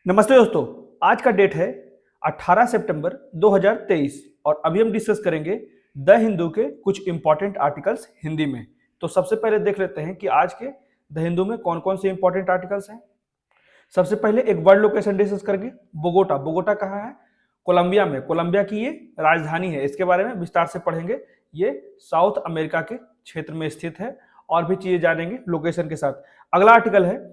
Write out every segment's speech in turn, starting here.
नमस्ते दोस्तों। आज का डेट है 18 सितंबर 2023 और अभी हम डिस्कस करेंगे द हिंदू के कुछ इंपॉर्टेंट आर्टिकल्स हिंदी में। तो सबसे पहले देख लेते हैं कि आज के द हिंदू में कौन कौन से इंपॉर्टेंट आर्टिकल्स हैं। सबसे पहले एक वर्ल्ड लोकेशन डिस्कस करेंगे। बोगोटा। बोगोटा कहाँ है? कोलंबिया में। कोलंबिया की ये राजधानी है। इसके बारे में विस्तार से पढ़ेंगे। ये साउथ अमेरिका के क्षेत्र में स्थित है और भी चीजें जानेंगे लोकेशन के साथ। अगला आर्टिकल है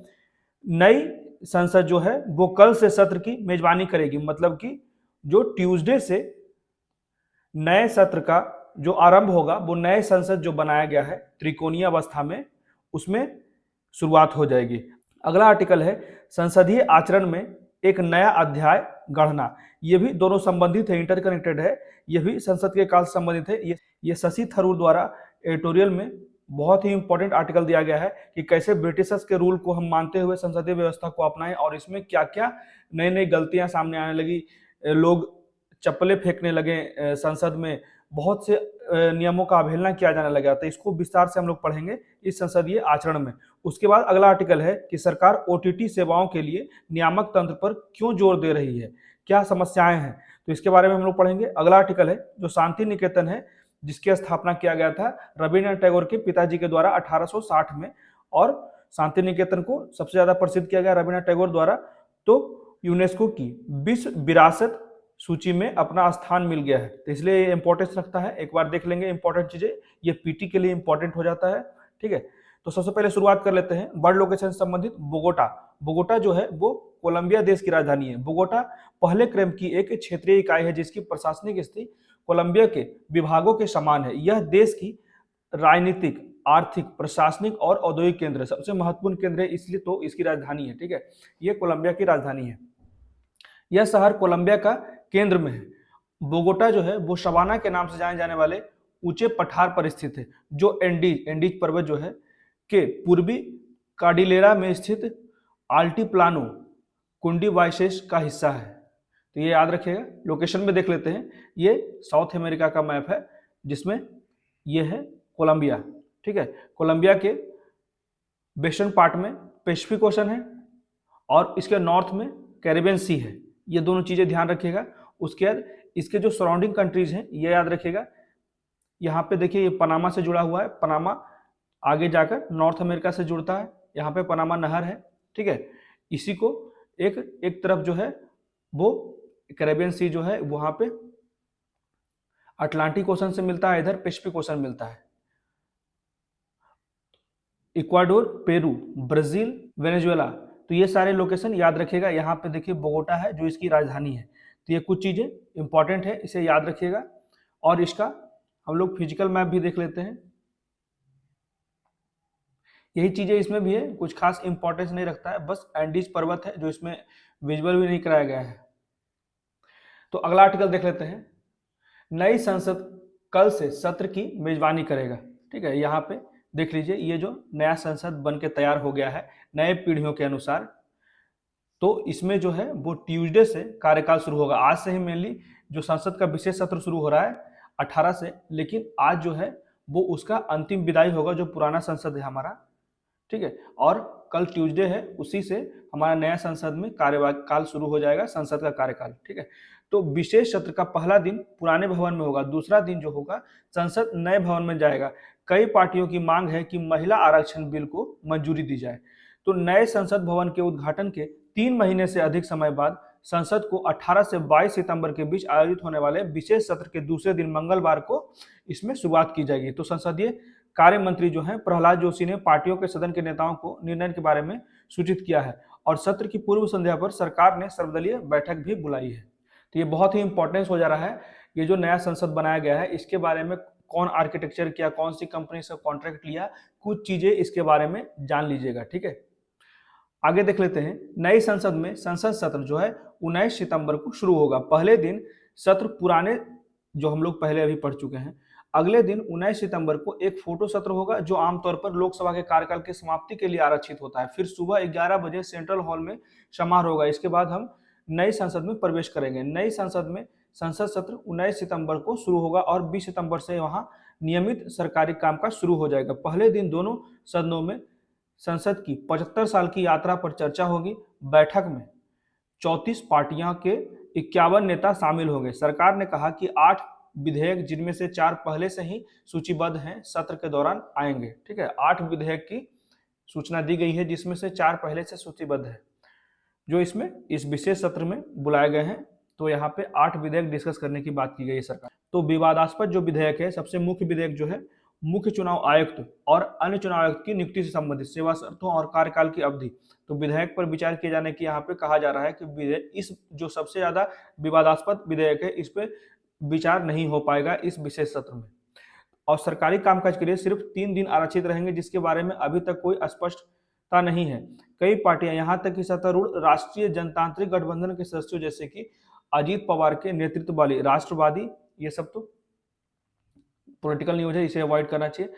नई संसद जो है वो कल से सत्र की मेजबानी करेगी। मतलब कि जो ट्यूसडे से नए सत्र का जो आरंभ होगा वो नए संसद जो बनाया गया है त्रिकोणीय अवस्था में उसमें शुरुआत हो जाएगी। अगला आर्टिकल है संसदीय आचरण में एक नया अध्याय गढ़ना। ये भी दोनों संबंधित है, इंटरकनेक्टेड है। ये भी संसद के काल से संबंधित है। ये शशि थरूर द्वारा एडिटोरियल में बहुत ही इंपॉर्टेंट आर्टिकल दिया गया है कि कैसे ब्रिटिशर्स के रूल को हम मानते हुए संसदीय व्यवस्था को अपनाएं और इसमें क्या क्या नई नई गलतियां सामने आने लगी। लोग चप्पलें फेंकने लगे संसद में, बहुत से नियमों का अवहेलना किया जाने लगा। तो इसको विस्तार से हम लोग पढ़ेंगे इस संसदीय आचरण में। उसके बाद अगला आर्टिकल है कि सरकार ओटीटी सेवाओं के लिए नियामक तंत्र पर क्यों जोर दे रही है, क्या समस्याएं हैं, तो इसके बारे में हम लोग पढ़ेंगे। अगला आर्टिकल है जो शांति निकेतन है जिसकी स्थापना किया गया था रविन्द्रनाथ टैगोर के पिताजी के द्वारा 1860 में, और शांति निकेतन को सबसे ज्यादा प्रसिद्ध किया गया रविन्द्रनाथ टैगोर द्वारा। तो यूनेस्को की विश्व विरासत सूची में अपना स्थान मिल गया है, तो इसलिए ये इंपॉर्टेंस रखता है। एक बार देख लेंगे इंपॉर्टेंट चीजें, ये पीटी के लिए इंपॉर्टेंट हो जाता है। ठीक है, तो सबसे पहले शुरुआत कर लेते हैं वर्ल्ड लोकेशन से संबंधित। बोगोटा। बोगोटा जो है वो कोलंबिया देश की राजधानी है। बोगोटा पहले क्रम की एक क्षेत्रीय इकाई है जिसकी प्रशासनिक स्थिति कोलंबिया के विभागों के समान है। यह देश की राजनीतिक, आर्थिक, प्रशासनिक और औद्योगिक केंद्र है, सबसे महत्वपूर्ण केंद्र है, इसलिए तो इसकी राजधानी है। ठीक है, यह कोलंबिया की राजधानी है। यह शहर कोलंबिया का केंद्र में है। बोगोटा जो है वो सवाना के नाम से जाने जाने वाले ऊंचे पठार पर स्थित है जो एंडीज पर्वत जो है के पूर्वी कार्डिलेरा में स्थित आल्टीप्लानो कुंडीवाइसेस का हिस्सा है। तो ये याद रखिएगा। लोकेशन में देख लेते हैं। ये साउथ अमेरिका का मैप है जिसमें ये है कोलंबिया। ठीक है, कोलंबिया के वेस्टर्न पार्ट में पैसिफिक ओशन है और इसके नॉर्थ में कैरिबियन सी है। ये दोनों चीजें ध्यान रखिएगा। उसके बाद इसके जो सराउंडिंग कंट्रीज हैं ये याद रखिएगा। यहाँ पे देखिए ये पनामा से जुड़ा हुआ है। पनामा आगे जाकर नॉर्थ अमेरिका से जुड़ता है। यहाँ पे पनामा नहर है। ठीक है, इसी को एक तरफ जो है वो कैरिबियन सी जो है वहां पे अटलांटिक ओशन से मिलता है, इधर पैसिफिक ओशन मिलता है। इक्वाडोर, पेरू, ब्राजील, वेनेजुएला, तो ये सारे लोकेशन याद रखिएगा। यहाँ पे देखिए बोगोटा है जो इसकी राजधानी है। तो ये कुछ चीजें इंपॉर्टेंट है, इसे याद रखिएगा। और इसका हम लोग फिजिकल मैप भी देख लेते हैं। यही चीजें इसमें भी है, कुछ खास इंपॉर्टेंस नहीं रखता है, बस एंडीज पर्वत है जो इसमें विजुअल भी नहीं कराया गया है। तो अगला आर्टिकल देख लेते हैं। नई संसद कल से सत्र की मेजबानी करेगा। ठीक है, यहाँ पे देख लीजिए ये जो नया संसद बन के तैयार हो गया है नए पीढ़ियों के अनुसार, तो इसमें जो है वो ट्यूसडे से कार्यकाल शुरू होगा। आज से ही मेनली जो संसद का विशेष सत्र शुरू हो रहा है 18 से, लेकिन आज जो है वो उसका अंतिम विदाई होगा जो पुराना संसद है हमारा। ठीक है, और कल ट्यूसडे है, उसी से हमारा नया संसद में कार्यकाल शुरू हो जाएगा, संसद का कार्यकाल। ठीक है, तो विशेष सत्र का पहला दिन पुराने भवन में होगा, दूसरा दिन जो होगा संसद नए भवन में जाएगा। कई पार्टियों की मांग है कि महिला आरक्षण बिल को मंजूरी दी जाए। तो नए संसद भवन के उद्घाटन के 3 महीने से अधिक समय बाद संसद को 18 से 22 सितंबर के बीच आयोजित होने वाले विशेष सत्र के दूसरे दिन मंगलवार को इसमें शुरुआत की जाएगी। तो संसदीय कार्य मंत्री जो है प्रहलाद जोशी ने पार्टियों के सदन के नेताओं को निर्णय के बारे में सूचित किया है और सत्र की पूर्व संध्या पर सरकार ने सर्वदलीय बैठक भी बुलाई है। तो ये बहुत ही इंपॉर्टेंस हो जा रहा है। ये जो नया संसद बनाया गया है इसके बारे में कौन आर्किटेक्चर किया, कौन सी कंपनी से कॉन्ट्रैक्ट लिया, कुछ चीजें इसके बारे में जान लीजिएगा। ठीक है, आगे देख लेते हैं। नई संसद में संसद सत्र जो है 19 सितंबर को शुरू होगा। पहले दिन सत्र पुराने जो हम लोग पहले अभी पढ़ चुके हैं। अगले दिन 19 सितंबर को एक फोटो सत्र होगा जो आमतौर पर लोकसभा के कार्यकाल की समाप्ति के लिए आरक्षित होता है। फिर सुबह 11 बजे सेंट्रल हॉल में समारोह होगा। इसके बाद हम नई संसद में प्रवेश करेंगे। नई संसद में संसद सत्र 19 सितंबर को शुरू होगा और 20 सितंबर से वहां नियमित सरकारी कामकाज शुरू हो जाएगा। पहले दिन दोनों सदनों में संसद की 75 साल की यात्रा पर चर्चा होगी। बैठक में 34 पार्टियां के 51 नेता शामिल होंगे। सरकार ने कहा कि 8 विधेयक, जिनमें से 4 पहले से ही सूचीबद्ध हैं, सत्र के दौरान आएंगे। ठीक है, 8 विधेयक की सूचना दी गई है, जिसमें से 4 पहले से सूचीबद्ध है, जो इसमें इस विशेष सत्र में बुलाए गए हैं। तो यहाँ पे 8 विधेयक डिस्कस करने की बात की गई है सरकार। तो विवादास्पद जो विधेयक है, सबसे मुख्य विधेयक जो है, मुख्य चुनाव आयुक्त और अन्य चुनाव आयुक्त की नियुक्ति से संबंधित सेवा शर्तों और कार्यकाल की अवधि। तो विधेयक पर विचार किए जाने की यहाँ पे कहा जा रहा है कि विधेयक, इस जो सबसे ज्यादा विवादास्पद विधेयक है, इस पे विचार नहीं हो पाएगा इस विशेष सत्र में। और सरकारी कामकाज के लिए सिर्फ 3 दिन आरक्षित रहेंगे, जिसके बारे में अभी तक कोई स्पष्टता नहीं है। कई पार्टियां, यहाँ तक कि सत्तारूढ़ राष्ट्रीय जनतांत्रिक गठबंधन के सदस्यों जैसे कि अजीत पवार के नेतृत्व वाली राष्ट्रवादी, ये सब तो पॉलिटिकल न्यूज है, इसे अवॉइड करना चाहिए।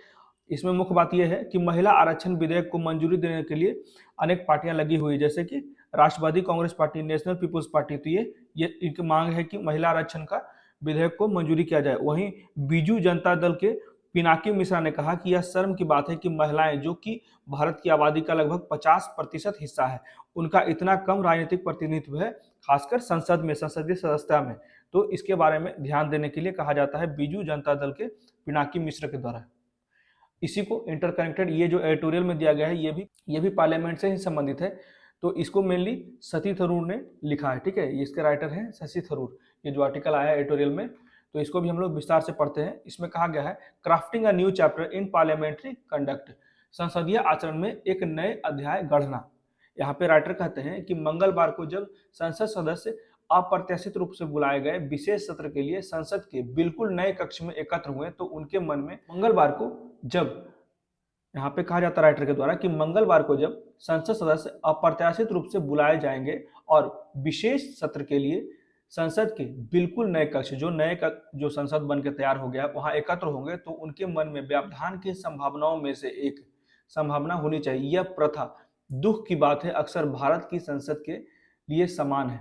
इसमें मुख्य बात यह है कि महिला आरक्षण विधेयक को मंजूरी देने के लिए अनेक पार्टियां लगी हुई, जैसे कि Rashtravadi Congress Party, National People's Party. तो ये इनकी मांग है कि महिला आरक्षण का विधेयक को मंजूरी किया जाए। वहीं बीजू जनता दल के पिनाकी मिश्रा ने कहा कि यह शर्म की बात है कि महिलाएं, जो कि भारत की आबादी का लगभग 50% हिस्सा है, उनका इतना कम राजनीतिक प्रतिनिधित्व है, खासकर संसद में, संसदीय सदस्यता में। तो इसके बारे में ध्यान देने के लिए कहा जाता है बीजू जनता दल के पिनाकी मिश्र के द्वारा। इसी को इंटरकनेक्टेड, ये जो एडिटोरियल में दिया गया है, ये भी पार्लियामेंट से ही संबंधित है। तो इसको मेनली शशि थरूर ने लिखा है। ठीक है, इसके राइटर हैं शशि थरूर। ये जो आर्टिकल आया है एडिटोरियल में, तो इसको भी हम लोग विस्तार से पढ़ते हैं। इसमें कहा गया है, crafting a new chapter in parliamentary conduct, संसदीय आचरण में एक नए अध्याय गढ़ना। यहाँ पे राइटर कहते हैं कि मंगलवार को जब संसद सदस्य अप्रत्याशित रूप से बुलाए गए विशेष सत्र के लिए संसद के बिल्कुल नए कक्ष में एकत्र हुए, तो उनके मन में मंगलवार को जब, यहाँ पे कहा जाता है राइटर के द्वारा कि मंगलवार को जब संसद सदस्य अप्रत्याशित रूप से बुलाए जाएंगे और विशेष सत्र के लिए संसद के बिल्कुल नए कक्ष, जो संसद बन के तैयार हो गया, वहां एकत्र होंगे, तो उनके मन में व्यवधान की संभावनाओं में से एक संभावना होनी चाहिए। यह प्रथा दुख की बात है, अक्सर भारत की संसद के लिए समान है,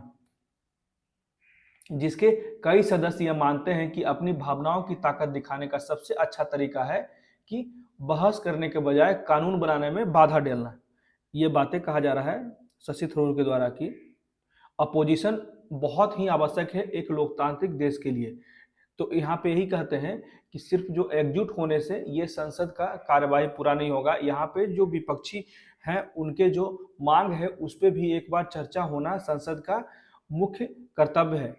जिसके कई सदस्य यह मानते हैं कि अपनी भावनाओं की ताकत दिखाने का सबसे अच्छा तरीका है कि बहस करने के बजाय कानून बनाने में बाधा डालना। ये बातें कहा जा रहा है शशि थरूर के द्वारा कि अपोजिशन बहुत ही आवश्यक है एक लोकतांत्रिक देश के लिए। तो यहाँ पे यही कहते हैं कि सिर्फ जो एकजुट होने से ये संसद का कार्यवाही पूरा नहीं होगा। यहाँ पे जो विपक्षी हैं, उनके जो मांग है, उस पर भी एक बार चर्चा होना संसद का मुख्य कर्तव्य है।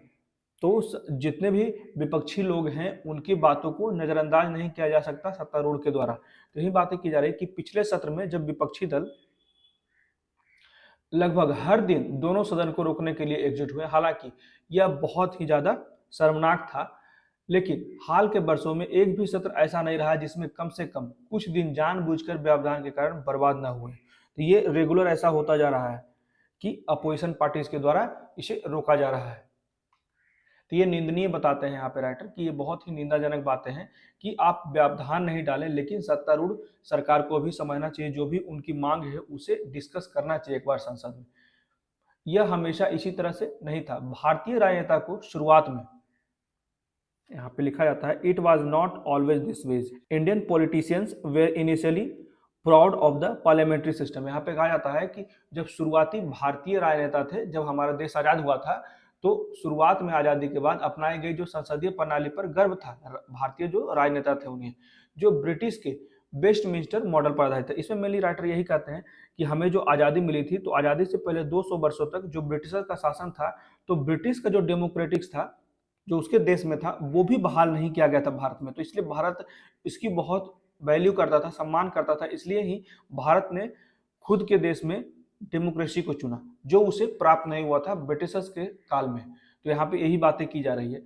तो जितने भी विपक्षी लोग हैं, उनकी बातों को नजरअंदाज नहीं किया जा सकता सत्तारूढ़ के द्वारा। तो यही बातें की जा रही है कि पिछले सत्र में जब विपक्षी दल लगभग हर दिन दोनों सदन को रोकने के लिए एकजुट हुए, हालांकि यह बहुत ही ज्यादा शर्मनाक था, लेकिन हाल के वर्षों में एक भी सत्र ऐसा नहीं रहा जिसमें कम से कम कुछ दिन जानबूझकर व्यवधान के कारण बर्बाद न हुए। तो ये रेगुलर ऐसा होता जा रहा है कि अपोजिशन पार्टीज के द्वारा इसे रोका जा रहा है। तो ये निंदनीय बताते हैं यहाँ पे राइटर कि ये बहुत ही निंदाजनक बातें हैं कि आप व्यवधान नहीं डालें, लेकिन सत्तारूढ़ सरकार को भी समझना चाहिए, जो भी उनकी मांग है उसे डिस्कस करना चाहिए एक बार संसद में। यह हमेशा इसी तरह से नहीं था। भारतीय राजनेता को शुरुआत में, यहाँ पे लिखा जाता है, it was not always this ways, Indian politicians were initially proud of the parliamentary system. यहाँ पे कहा जाता है कि जब शुरुआती भारतीय राजनेता थे, जब हमारा देश आजाद हुआ था, तो शुरुआत में आजादी के बाद अपनाई गई जो संसदीय प्रणाली पर गर्व था भारतीय जो राजनेता थे उन्हें, जो ब्रिटिश के वेस्टमिंस्टर मॉडल पर आधारित है। इसमें मेनली राइटर यही कहते हैं कि हमें जो आज़ादी मिली थी, तो आज़ादी से पहले 200 वर्षों तक जो ब्रिटिशर का शासन था, तो ब्रिटिश का जो डेमोक्रेटिक्स था, जो उसके देश में था, वो भी बहाल नहीं किया गया था भारत में। तो इसलिए भारत इसकी बहुत वैल्यू करता था, सम्मान करता था, इसलिए ही भारत ने खुद के देश में डेमोक्रेसी को चुना, जो उसे प्राप्त नहीं हुआ था ब्रिटिशर्स के काल में। तो यहाँ पे यही बातें की जा रही है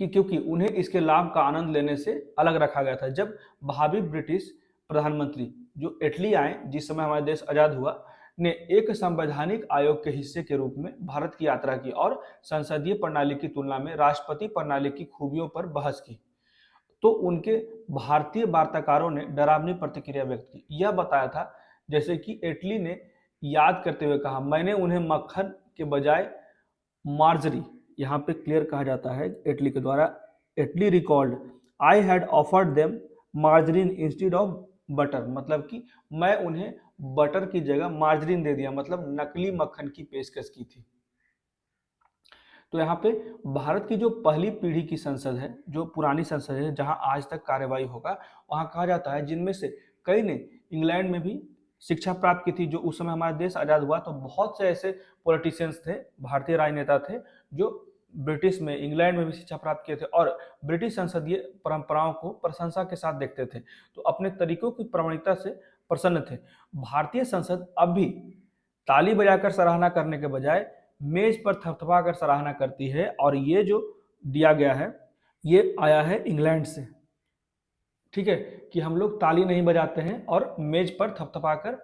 कि क्योंकि उन्हें इसके लाभ का आनंद लेने से अलग रखा गया था। जब भावी ब्रिटिश प्रधानमंत्री जो इटली आए, जिस समय हमारा देश आजाद हुआ, ने एक संवैधानिक आयोग के हिस्से के रूप में भारत की यात्रा की और संसदीय प्रणाली की तुलना में राष्ट्रपति प्रणाली की खूबियों पर बहस की, तो उनके भारतीय वार्ताकारों ने डरावनी प्रतिक्रिया व्यक्त की। यह बताया था जैसे कि इटली ने याद करते हुए कहा, मैंने उन्हें मक्खन के बजाय मार्जरी, यहाँ पे क्लियर कहा जाता है इटली के द्वारा, Italy recalled I had offered them margarine instead of butter, मतलब कि मैं उन्हें बटर की जगह मार्जरीन दे दिया, मतलब नकली मक्खन की पेशकश की थी। तो यहाँ पे भारत की जो पहली पीढ़ी की संसद है, जो पुरानी संसद है जहां आज तक कार्यवाही होगा, वहां कहा जाता है जिनमें से कई ने इंग्लैंड में भी शिक्षा प्राप्त की थी। जो उस समय हमारा देश आजाद हुआ तो बहुत से ऐसे पॉलिटिशियंस थे, भारतीय राजनेता थे, जो ब्रिटिश में, इंग्लैंड में भी शिक्षा प्राप्त किए थे और ब्रिटिश संसदीय परंपराओं को प्रशंसा के साथ देखते थे, तो अपने तरीकों की प्रामाणिकता से प्रसन्न थे। भारतीय संसद अब भी ताली बजाकर सराहना करने के बजाय मेज पर थपथपा कर सराहना करती है, और ये जो दिया गया है ये आया है इंग्लैंड से। ठीक है, कि हम लोग ताली नहीं बजाते हैं और मेज पर थपथपा कर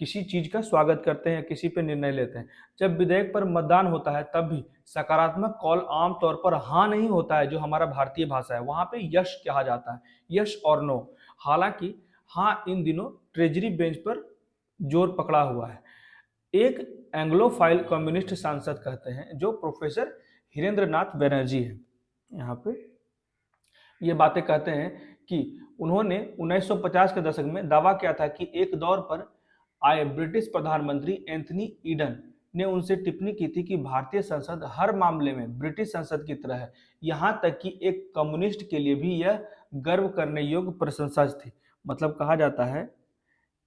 किसी चीज का स्वागत करते हैं, किसी पे निर्णय लेते हैं। जब विधेयक पर मतदान होता है तब भी सकारात्मक कॉल आमतौर पर हाँ नहीं होता है, जो हमारा भारतीय भाषा है वहां पे यश कहा जाता है, यश और नो। हालांकि हाँ इन दिनों ट्रेजरी बेंच पर जोर पकड़ा हुआ है। एक एंग्लोफाइल कम्युनिस्ट सांसद कहते हैं, जो प्रोफेसर हिरेंद्र नाथ बनर्जी है, यहाँ पे ये बातें कहते हैं कि उन्होंने 1950 के दशक में दावा किया था कि एक दौर पर आए ब्रिटिश प्रधानमंत्री एंथनी ईडन ने उनसे टिप्पणी की थी कि भारतीय संसद हर मामले में ब्रिटिश संसद की तरह है, यहाँ तक कि एक कम्युनिस्ट के लिए भी यह गर्व करने योग्य प्रशंसा थी। मतलब कहा जाता है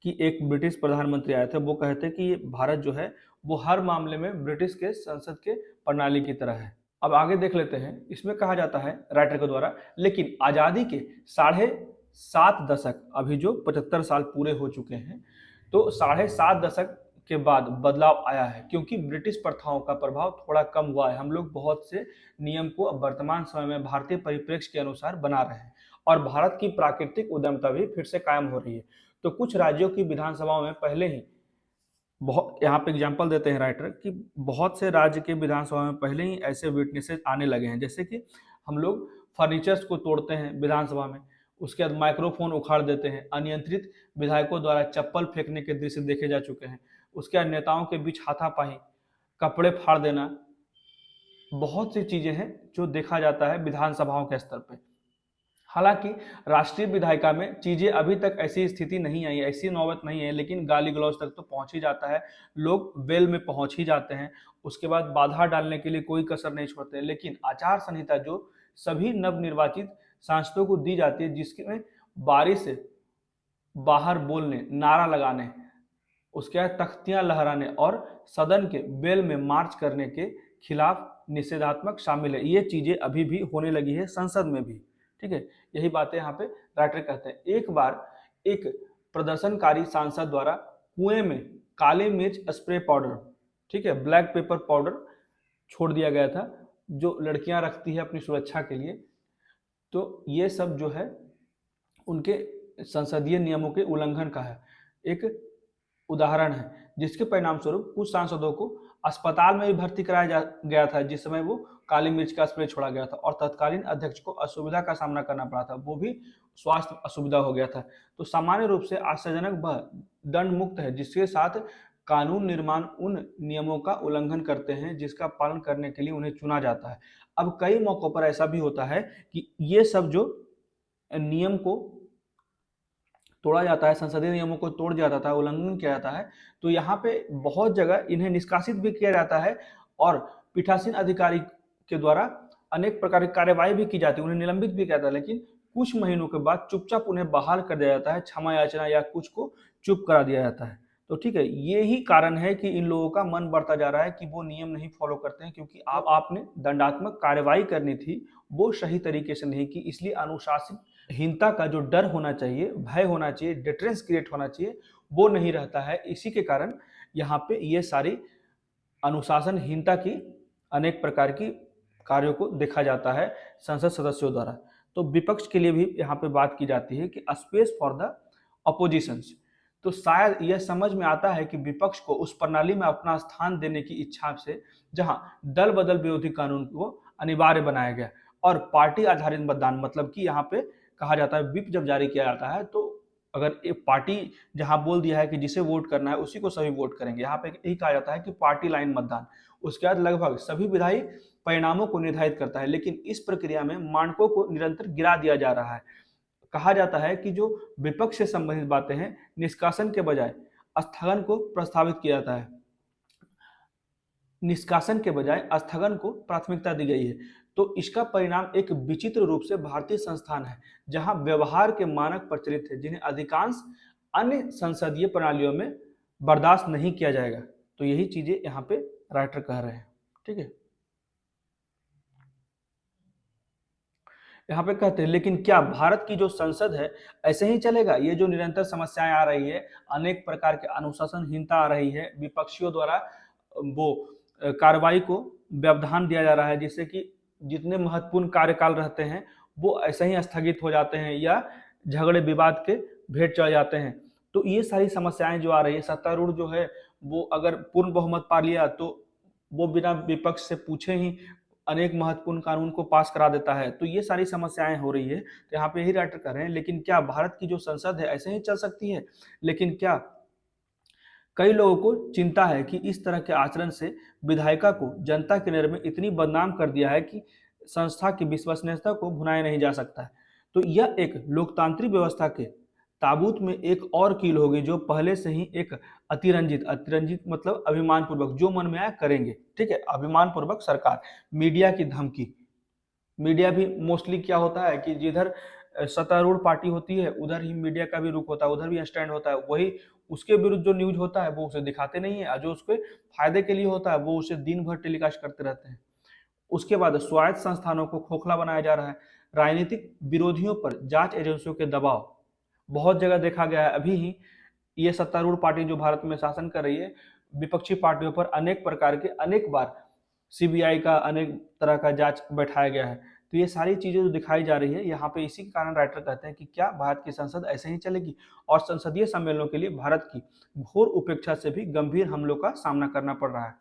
कि एक ब्रिटिश प्रधानमंत्री आए थे, वो कहते कि ये भारत जो है वो हर मामले में ब्रिटिश के संसद के प्रणाली की तरह है। अब आगे देख लेते हैं, इसमें कहा जाता है राइटर के द्वारा, लेकिन आज़ादी के 7.5 दशक, अभी जो 75 साल पूरे हो चुके हैं, तो 7.5 दशक के बाद बदलाव आया है, क्योंकि ब्रिटिश प्रथाओं का प्रभाव थोड़ा कम हुआ है। हम लोग बहुत से नियम को अब वर्तमान समय में भारतीय परिप्रेक्ष्य के अनुसार बना रहे हैं और भारत की प्राकृतिक उद्यमता भी फिर से कायम हो रही है। तो कुछ राज्यों की विधानसभाओं में पहले ही बहुत, यहाँ पे एग्जांपल देते हैं राइटर कि बहुत से राज्य के विधानसभा में पहले ही ऐसे विटनेसेस आने लगे हैं, जैसे कि हम लोग फर्नीचर्स को तोड़ते हैं विधानसभा में, उसके बाद माइक्रोफोन उखाड़ देते हैं, अनियंत्रित विधायकों द्वारा चप्पल फेंकने के दृश्य देखे जा चुके हैं, उसके बाद नेताओं के बीच हाथापाई, कपड़े फाड़ देना, बहुत सी चीजें हैं जो देखा जाता है विधानसभाओं के स्तर पर। हालांकि राष्ट्रीय विधायिका में चीजें अभी तक ऐसी स्थिति नहीं आई, ऐसी नौबत नहीं है, लेकिन गाली गलौज तक तो पहुंच ही जाता है, लोग वेल में पहुंच ही जाते हैं, उसके बाद बाधा डालने के लिए कोई कसर नहीं छोड़ते। लेकिन आचार संहिता जो सभी नवनिर्वाचित सांसदों को दी जाती है, जिसमें बारी से बाहर बोलने, नारा लगाने, उसके बाद तख्तियां लहराने और सदन के बेल में मार्च करने के खिलाफ निषेधात्मक शामिल है, ये चीजें अभी भी होने लगी है संसद में भी। ठीक है, यही बातें यहाँ पे राइटर कहते हैं। एक बार एक प्रदर्शनकारी सांसद द्वारा कुएं में काली मिर्च स्प्रे पाउडर, ठीक है, ब्लैक पेपर पाउडर छोड़ दिया गया था, जो लड़कियां रखती है अपनी सुरक्षा के लिए। तो ये सब जो है उनके संसदीय नियमों के उल्लंघन का है, एक उदाहरण है, जिसके परिणाम स्वरूप कुछ सांसदों को अस्पताल में भी भर्ती कराया गया था जिस समय वो काली मिर्च का स्प्रे छोड़ा गया था, और तत्कालीन अध्यक्ष को असुविधा का सामना करना पड़ा था, वो भी स्वास्थ्य असुविधा हो गया था। तो सामान्य रूप से आश्चर्यजनक वह दंड मुक्त है जिसके साथ कानून निर्माण उन नियमों का उल्लंघन करते हैं जिसका पालन करने के लिए उन्हें चुना जाता है। अब कई मौकों पर ऐसा भी होता है कि ये सब जो नियम को तोड़ा जाता है, संसदीय नियमों को तोड़ दिया जाता है, उल्लंघन किया जाता है, तो यहाँ पे बहुत जगह इन्हें निष्कासित भी किया जाता है और पीठासीन अधिकारी के द्वारा अनेक प्रकार की कार्यवाही भी की जाती है, उन्हें निलंबित भी किया जाता है, लेकिन कुछ महीनों के बाद चुपचाप उन्हें बहाल कर दिया जाता है, क्षमा याचना या कुछ को चुप करा दिया जाता है। तो ठीक है, ये ही कारण है कि इन लोगों का मन बढ़ता जा रहा है कि वो नियम नहीं फॉलो करते हैं, क्योंकि आपने दंडात्मक कार्यवाही करनी थी वो सही तरीके से नहीं की, इसलिए अनुशासनहीनता का जो डर होना चाहिए, भय होना चाहिए, डिटरेंस क्रिएट होना चाहिए, वो नहीं रहता है। इसी के कारण यहाँ पे ये सारी अनुशासनहीनता की अनेक प्रकार की कार्यों को देखा जाता है संसद सदस्यों द्वारा। तो विपक्ष के लिए भी यहाँ पे बात की जाती है कि स्पेस फॉर द अपोजिशंस। तो शायद यह समझ में आता है कि विपक्ष को उस प्रणाली में अपना स्थान देने की इच्छा से जहां दल बदल विरोधी कानून को अनिवार्य बनाया गया और पार्टी आधारित मतदान, मतलब कि यहाँ पे कहा जाता है व्हिप जब जारी किया जाता है तो अगर एक पार्टी जहां बोल दिया है कि जिसे वोट करना है उसी को सभी वोट करेंगे, यहाँ पे यही कहा जाता है कि पार्टी लाइन मतदान। उसके बाद लगभग सभी विधायी परिणामों को निर्धारित करता है, लेकिन इस प्रक्रिया में मानकों को निरंतर गिरा दिया जा रहा है। कहा जाता है कि जो विपक्ष से संबंधित बातें हैं निष्कासन के बजाय स्थगन को प्रस्तावित किया जाता है, निष्कासन के बजाय स्थगन को प्राथमिकता दी गई है। तो इसका परिणाम एक विचित्र रूप से भारतीय संस्थान है, जहां व्यवहार के मानक प्रचलित है, जिन्हें अधिकांश अन्य संसदीय प्रणालियों में बर्दाश्त नहीं किया जाएगा। तो यही चीजें यहाँ पे राइटर कह रहे हैं। ठीक है, यहाँ पे कहते हैं लेकिन क्या भारत की जो संसद है ऐसे ही चलेगा? ये जो निरंतर समस्याएं आ रही है, अनेक प्रकार के अनुशासनहीनता आ रही है, विपक्षियों द्वारा वो कार्रवाई को व्यवधान दिया जा रहा है, जिससे कि जितने महत्वपूर्ण कार्यकाल रहते हैं वो ऐसे ही स्थगित हो जाते हैं या झगड़े विवाद के भेंट चढ़ जाते हैं। तो ये सारी समस्याएं जो आ रही है, सत्तारूढ़ जो है वो अगर पूर्ण बहुमत पा लिया तो वो बिना विपक्ष से पूछे ही अनेक महत्वपूर्ण कानून को पास करा देता है। तो ये सारी समस्याएं हो रही है। तो यहाँ पे यही राइटर कर रहे हैं लेकिन क्या भारत की जो संसद है ऐसे ही चल सकती है? लेकिन क्या कई लोगों को चिंता है कि इस तरह के आचरण से विधायिका को जनता के नजर में इतनी बदनाम कर दिया है कि संस्था की विश्वसनीयता को भुनाया नहीं जा सकता है। तो यह एक लोकतांत्रिक व्यवस्था के ताबूत में एक और कील होगी, जो पहले से ही एक अतिरंजित मतलब अभिमान पूर्वक जो मन में आया करेंगे। ठीक है, अभिमान पूर्वक सरकार, मीडिया की धमकी। मीडिया भी मोस्टली क्या होता है कि जिधर सत्तारूढ़ पार्टी होती है उधर ही मीडिया का भी रुख होता है, उधर भी स्टैंड होता है। वही उसके विरुद्ध जो न्यूज होता है वो उसे दिखाते नहीं है, और जो उसके फायदे के लिए होता है वो उसे दिन भर टेलीकास्ट करते रहते हैं। उसके बाद स्वायत्त संस्थानों को खोखला बनाया जा रहा है, राजनीतिक विरोधियों पर जांच एजेंसियों के दबाव बहुत जगह देखा गया है। अभी ही ये सत्तारूढ़ पार्टी जो भारत में शासन कर रही है, विपक्षी पार्टियों पर अनेक प्रकार के अनेक बार सीबीआई का अनेक तरह का जांच बैठाया गया है। तो ये सारी चीजें जो दिखाई जा रही है यहाँ पे, इसी के कारण राइटर कहते हैं कि क्या भारत की संसद ऐसे ही चलेगी? और संसदीय सम्मेलनों के लिए भारत की घोर उपेक्षा से भी गंभीर हमलों का सामना करना पड़ रहा है।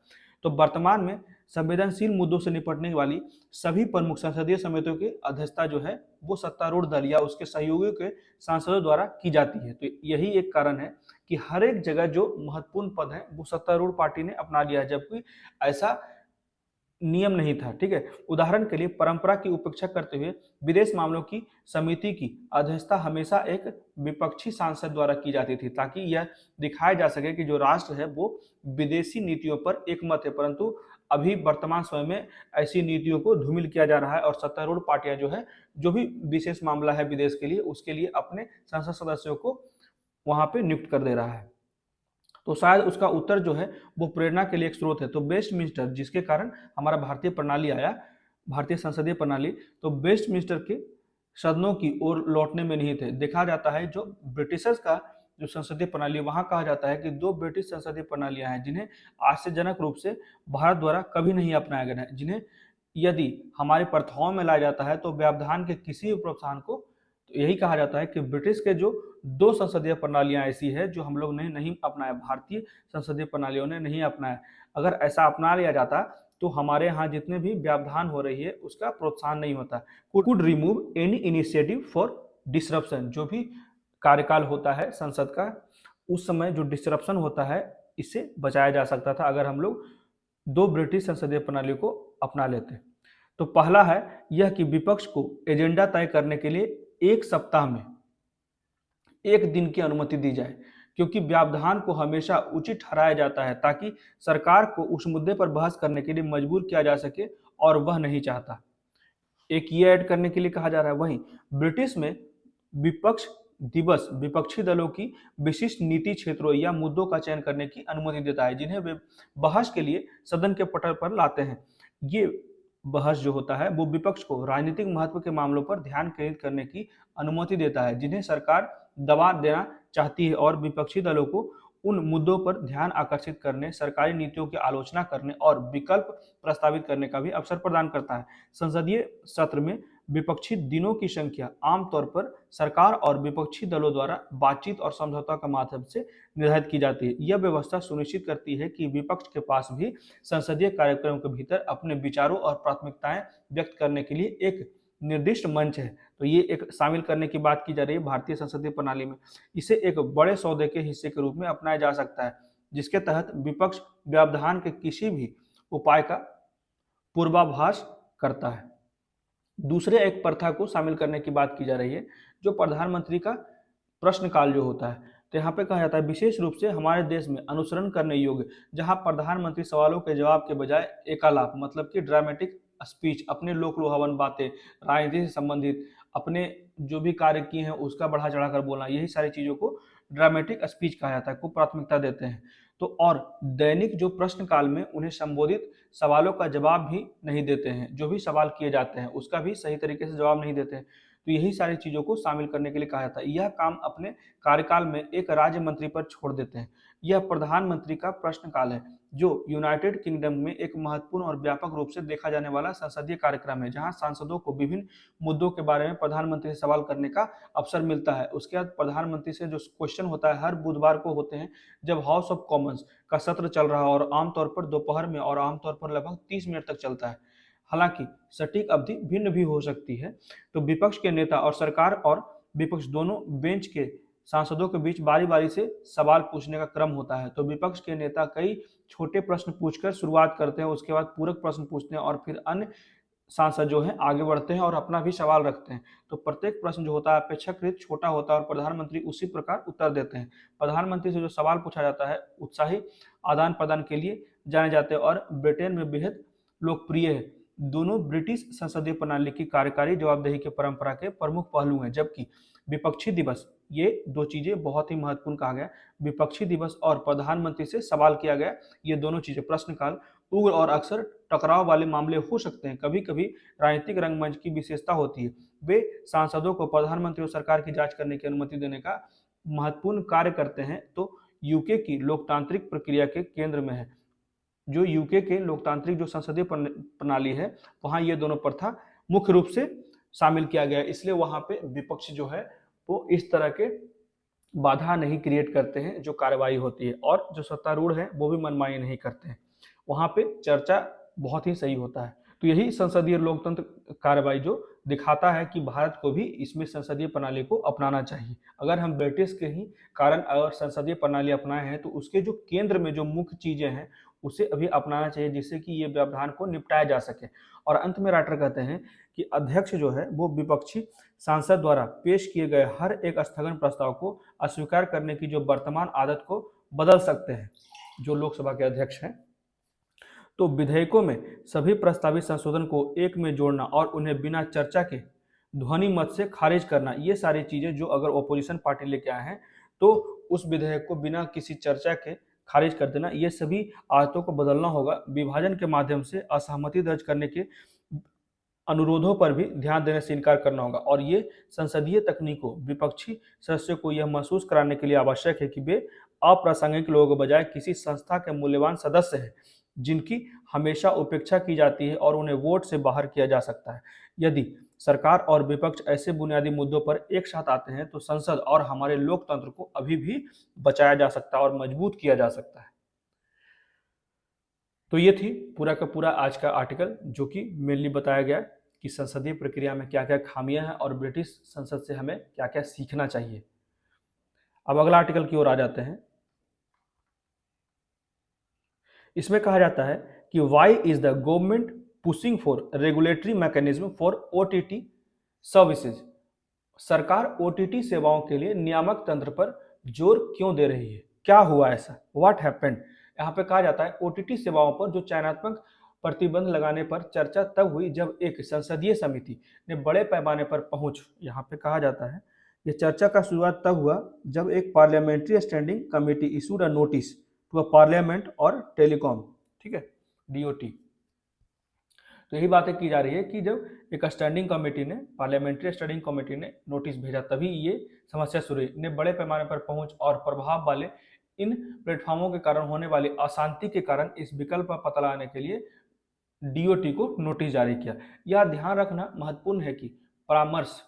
तो वर्तमान में संवेदनशील मुद्दों से निपटने वाली सभी प्रमुख संसदीय समितियों की अध्यक्षता जो है वो सत्तारूढ़ दल या उसके सहयोगियों के सांसदों द्वारा की जाती है। तो यही एक कारण है कि हर एक जगह जो महत्वपूर्ण पद है वो सत्तारूढ़ पार्टी ने अपना लिया है, जबकि ऐसा नियम नहीं था। ठीक है, उदाहरण के लिए परंपरा की उपेक्षा करते हुए विदेश मामलों की समिति की अध्यक्षता हमेशा एक विपक्षी सांसद द्वारा की जाती थी, ताकि यह दिखाया जा सके कि जो राष्ट्र है वो विदेशी नीतियों पर एकमत है। परंतु अभी वर्तमान समय में ऐसी नीतियों को धूमिल किया जा रहा है और सत्तारूढ़ पार्टियां जो है, जो भी विशेष मामला है विदेश के लिए, उसके लिए अपने संसद सदस्यों को वहां पे नियुक्त कर दे रहा है। तो शायद उसका उत्तर जो है वो प्रेरणा के लिए एक स्रोत है। तो वेस्टमिंस्टर, जिसके कारण हमारा भारतीय प्रणाली आया, भारतीय संसदीय प्रणाली, तो वेस्टमिंस्टर के सदनों की ओर लौटने में नहीं थे। देखा जाता है जो ब्रिटिशर्स का जो संसदीय प्रणाली, वहां कहा जाता है कि दो ब्रिटिश संसदीय प्रणालियां हैं जिन्हें आश्चर्यजनक रूप से भारत द्वारा कभी नहीं अपनाया गया है, जिन्हें यदि हमारी प्रथाओं में लाया जाता है तो व्यवधान के किसी भी प्रावधान को, तो यही कहा जाता है कि ब्रिटिश के जो दो संसदीय प्रणालियां ऐसी है जो हम लोग ने नहीं अपनाया, भारतीय संसदीय प्रणालियों ने नहीं अपनाया। अगर ऐसा अपना लिया जाता तो हमारे यहाँ जितने भी व्यवधान हो रही है उसका प्रोत्साहन नहीं होता। Could remove any initiative for disruption, जो भी कार्यकाल होता है संसद का, उस समय जो डिसरप्शन होता है इससे बचाया जा सकता था अगर हम लोग दो ब्रिटिश संसदीय प्रणाली को अपना लेते। तो पहला है यह कि विपक्ष को एजेंडा तय करने के लिए एक सप्ताह में एक दिन की अनुमति दी जाए, क्योंकि व्यवधान को हमेशा उचित ठहराया जाता है ताकि सरकार को उस मुद्दे पर बहस करने के लिए मजबूर किया जा सके, और वह नहीं चाहता। एक ये ऐड करने के लिए कहा जा रहा है। वहीं ब्रिटिश में विपक्ष दिवस विपक्षी दलों की विशिष्ट नीति क्षेत्रों या मुद्दों का चयन करने की अनुमति देता है, जिन्हें वे बहस के लिए सदन के पटल पर लाते हैं। ये बहस जो होता है वो विपक्ष को राजनीतिक महत्व के मामलों पर ध्यान केंद्रित करने की अनुमति देता है जिन्हें सरकार दबा देना चाहती है, और विपक्षी दलों को उन मुद्दों पर ध्यान आकर्षित करने, सरकारी नीतियों की आलोचना करने और विकल्प प्रस्तावित करने का भी अवसर प्रदान करता है। संसदीय सत्र में विपक्षी दिनों की संख्या आमतौर पर सरकार और विपक्षी दलों द्वारा बातचीत और समझौता के माध्यम से निर्धारित की जाती है। यह व्यवस्था सुनिश्चित करती है कि विपक्ष के पास भी संसदीय कार्यक्रम के भीतर अपने विचारों और प्राथमिकताएं व्यक्त करने के लिए एक निर्दिष्ट मंच है। तो ये एक शामिल करने की बात की जा रही है भारतीय संसदीय प्रणाली में। इसे एक बड़े सौदे के हिस्से के रूप में अपनाया जा सकता है, जिसके तहत विपक्ष व्यवधान के किसी भी उपाय का पूर्वाभास करता है। दूसरे एक प्रथा को शामिल करने की बात की जा रही है, जो प्रधानमंत्री का प्रश्नकाल जो होता है। तो यहाँ पे कहा जाता है विशेष रूप से हमारे देश में अनुसरण करने योग्य, जहाँ प्रधानमंत्री सवालों के जवाब के बजाय एकालाप मतलब कि ड्रामेटिक स्पीच, अपने लोक लुभावन बातें, राजनीति से संबंधित अपने जो भी कार्य किए हैं उसका बढ़ा चढ़ा कर बोलना, यही सारी चीजों को ड्रामेटिक स्पीच कहा जाता है, को प्राथमिकता देते हैं। तो और दैनिक जो प्रश्नकाल में उन्हें संबोधित सवालों का जवाब भी नहीं देते हैं, जो भी सवाल किए जाते हैं उसका भी सही तरीके से जवाब नहीं देते हैं। तो यही सारी चीजों को शामिल करने के लिए कहा जाता है। यह काम अपने कार्यकाल में एक राज्य मंत्री पर छोड़ देते हैं। यह प्रधानमंत्री का प्रश्नकाल है, जो यूनाइटेड किंगडम में एक महत्वपूर्ण और व्यापक रूप से देखा जाने वाला संसदीय कार्यक्रम है, जहां सांसदों को विभिन्न मुद्दों के बारे में प्रधानमंत्री से सवाल करने का अवसर मिलता है। उसके बाद प्रधानमंत्री से जो क्वेश्चन होता है हर बुधवार को होते हैं, जब हाउस ऑफ कॉमन्स का सत्र चल रहा है, और आमतौर पर दोपहर में और आमतौर पर लगभग 30 मिनट तक चलता है। हालांकि सटीक अवधि भिन्न भी हो सकती है। तो विपक्ष के नेता और सरकार और विपक्ष दोनों बेंच के सांसदों के बीच बारी बारी से सवाल पूछने का क्रम होता है। तो विपक्ष के नेता कई छोटे प्रश्न पूछकर शुरुआत करते हैं, उसके बाद पूरक प्रश्न पूछते हैं और फिर अन्य सांसद जो है आगे बढ़ते हैं और अपना भी सवाल रखते हैं। तो प्रत्येक प्रश्न जो होता है अपेक्षाकृत छोटा होता है और प्रधानमंत्री उसी प्रकार उत्तर देते हैं। प्रधानमंत्री से जो सवाल पूछा जाता है उत्साही आदान प्रदान के लिए जाने जाते हैं और ब्रिटेन में बेहद लोकप्रिय है। दोनों ब्रिटिश संसदीय प्रणाली की कार्यकारी जवाबदेही के परंपरा के प्रमुख पहलू हैं। जबकि विपक्षी दिवस, ये दो चीजें बहुत ही महत्वपूर्ण कहा गया, विपक्षी दिवस और प्रधानमंत्री से सवाल किया गया, ये दोनों चीजें प्रश्नकाल उग्र और अक्सर टकराव वाले मामले हो सकते हैं। कभी कभी राजनीतिक रंगमंच की विशेषता होती है, वे सांसदों को प्रधानमंत्री और सरकार की जांच करने की अनुमति देने का महत्वपूर्ण कार्य करते हैं। तो यूके की लोकतांत्रिक प्रक्रिया के केंद्र में है, जो यूके के लोकतांत्रिक जो संसदीय प्रणाली है वहां ये दोनों प्रथा मुख्य रूप से शामिल किया गया है। इसलिए वहां पे विपक्ष जो है वो इस तरह के बाधा नहीं क्रिएट करते हैं जो कार्रवाई होती है, और जो सत्तारूढ़ है वो भी मनमानी नहीं करते हैं। वहां पे चर्चा बहुत ही सही होता है। तो यही संसदीय लोकतंत्र कार्रवाई जो दिखाता है कि भारत को भी इसमें संसदीय प्रणाली को अपनाना चाहिए। अगर हम ब्रिटिश के ही कारण अगर संसदीय प्रणाली अपनाए हैं तो उसके जो केंद्र में जो मुख्य चीजें हैं उसे अभी अपनाना चाहिए, जिससे कि ये व्यवधान को निपटाया जा सके। और अंत में राइटर कहते हैं कि अध्यक्ष जो है वो विपक्षी सांसद द्वारा पेश किए गए हर एक स्थगन प्रस्ताव को अस्वीकार करने की जो वर्तमान आदत को बदल सकते हैं, जो लोकसभा के अध्यक्ष हैं। तो विधेयकों में सभी प्रस्तावित संशोधन को एक में जोड़ना और उन्हें बिना चर्चा के ध्वनि मत से खारिज करना, ये सारी चीजें जो अगर ओपोजिशन पार्टी लेके आए हैं तो उस विधेयक को बिना किसी चर्चा के खारिज कर देना, ये सभी आदतों को बदलना होगा। विभाजन के माध्यम से असहमति दर्ज करने के अनुरोधों पर भी ध्यान देने से इनकार करना होगा। और ये संसदीय तकनीकों विपक्षी सदस्यों को यह महसूस कराने के लिए आवश्यक है कि वे अप्रासंगिक लोगों के बजाय किसी संस्था के मूल्यवान सदस्य हैं, जिनकी हमेशा उपेक्षा की जाती है और उन्हें वोट से बाहर किया जा सकता है। यदि सरकार और विपक्ष ऐसे बुनियादी मुद्दों पर एक साथ आते हैं तो संसद और हमारे लोकतंत्र को अभी भी बचाया जा सकता है और मजबूत किया जा सकता है। तो ये थी पूरा का पूरा आज का आर्टिकल, जो कि मेनली बताया गया कि संसदीय प्रक्रिया में क्या क्या खामियां हैं और ब्रिटिश संसद से हमें क्या क्या सीखना चाहिए। अब अगला आर्टिकल की ओर आ जाते हैं। इसमें कहा जाता है कि why is the government pushing for regulatory mechanism for OTT services. सरकार ओटीटी सेवाओं के लिए नियामक तंत्र पर जोर क्यों दे रही है, क्या हुआ ऐसा, व्हाट हैपेंड। यहाँ पे कहा जाता है ओटीटी सेवाओं पर जो चयनात्मक प्रतिबंध लगाने पर चर्चा तब हुई जब एक संसदीय समिति ने बड़े पैमाने पर पहुंच, यहाँ पे कहा जाता है ये चर्चा का शुरुआत तब हुआ जब एक parliamentary standing committee issued a notice to a parliament और टेलीकॉम, ठीक है, डीओटी। तो यही बातें की जा रही है कि जब एक स्टैंडिंग कमेटी ने, पार्लियामेंट्री स्टैंडिंग कमेटी ने नोटिस भेजा, तभी ये समस्या शुरू हुई। ने बड़े पैमाने पर पहुंच और प्रभाव वाले इन प्लेटफॉर्मों के कारण होने वाली अशांति के कारण इस विकल्प का पता लगाने के लिए डीओटी को नोटिस जारी किया। यह ध्यान रखना महत्वपूर्ण है कि परामर्श,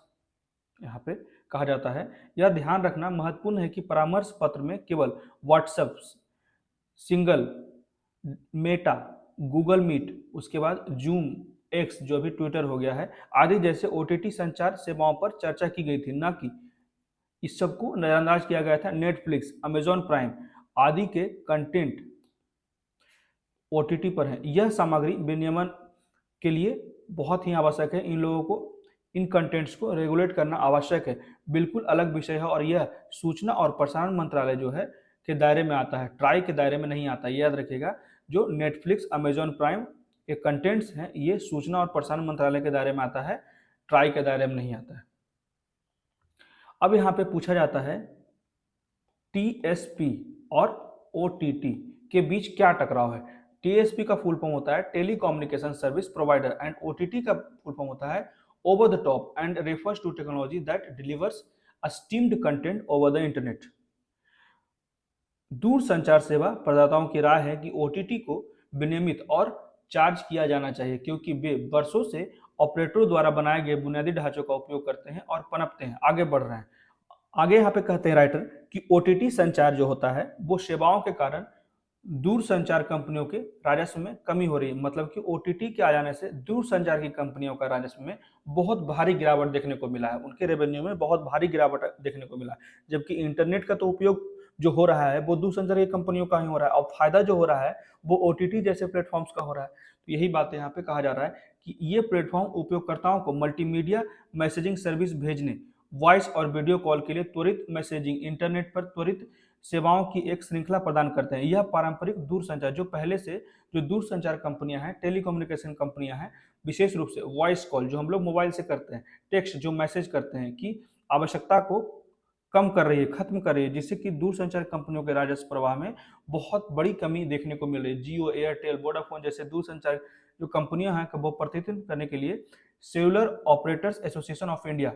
यहाँ पे कहा जाता है यह ध्यान रखना महत्वपूर्ण है कि परामर्श पत्र में केवल WhatsApp, Signal, Meta, Google Meet, उसके बाद जूम, एक्स जो भी ट्विटर हो गया है आदि जैसे ओटीटी संचार सेवाओं पर चर्चा की गई थी, न कि इस सबको नजरअंदाज किया गया था। नेटफ्लिक्स, अमेजॉन प्राइम आदि के कंटेंट ओटीटी पर है। यह सामग्री विनियमन के लिए बहुत ही आवश्यक है। इन लोगों को इन कंटेंट्स को रेगुलेट करना आवश्यक है, बिल्कुल अलग विषय है और यह सूचना और प्रसारण मंत्रालय जो है के दायरे में आता है, ट्राई के दायरे में नहीं आता। याद रखिएगा, जो नेटफ्लिक्स, अमेजॉन प्राइम के कंटेंट्स हैं ये सूचना और प्रसारण मंत्रालय के दायरे में आता है, ट्राई के दायरे में नहीं आता है। अब यहाँ पे पूछा जाता है टीएसपी और ओटीटी के बीच क्या टकराव है। टीएसपी का फुल फॉर्म होता है telecommunication service provider and OTT का फुल फॉर्म होता है over the top and refers to technology that delivers a streamed content over the internet. दूर संचार सेवा प्रदाताओं की राय है कि ओटीटी को विनियमित और चार्ज किया जाना चाहिए क्योंकि वे वर्षों से ऑपरेटरों द्वारा बनाए गए बुनियादी ढांचों का उपयोग करते हैं और पनपते हैं, आगे बढ़ रहे हैं। आगे यहाँ पे कहते हैं राइटर कि ओटीटी संचार जो होता है वो सेवाओं के कारण दूर संचार कंपनियों के राजस्व में कमी हो रही है। मतलब कि ओटीटी के आ जाने से दूर संचार की कंपनियों का राजस्व में बहुत भारी गिरावट देखने को मिला है, उनके रेवेन्यू में बहुत भारी गिरावट देखने को मिला है। जबकि इंटरनेट का तो उपयोग जो हो रहा है वो दूरसंचार की कंपनियों का ही हो रहा है और फायदा जो हो रहा है वो ओटीटी जैसे प्लेटफॉर्म्स का हो रहा है। तो यही बात यहाँ पे कहा जा रहा है कि ये प्लेटफॉर्म उपयोगकर्ताओं को मल्टीमीडिया मैसेजिंग सर्विस भेजने, वॉइस और वीडियो कॉल के लिए त्वरित मैसेजिंग, इंटरनेट पर त्वरित सेवाओं की एक श्रृंखला प्रदान करते हैं। यह पारंपरिक दूरसंचार जो पहले से जो दूरसंचार कंपनियां हैं, टेलीकम्युनिकेशन कंपनियां हैं, विशेष रूप से वॉइस कॉल जो हम लोग मोबाइल से करते हैं, टेक्स्ट जो मैसेज करते हैं की आवश्यकता को कम कर रही है, खत्म कर रही है, जिससे कि दूरसंचार कंपनियों के राजस्व प्रवाह में बहुत बड़ी कमी देखने को मिल रही है। जियो, एयरटेल, वोडाफोन जैसे दूरसंचार जो कंपनियां हैं वो प्रतिनिधित्व करने के लिए cellular operators association of India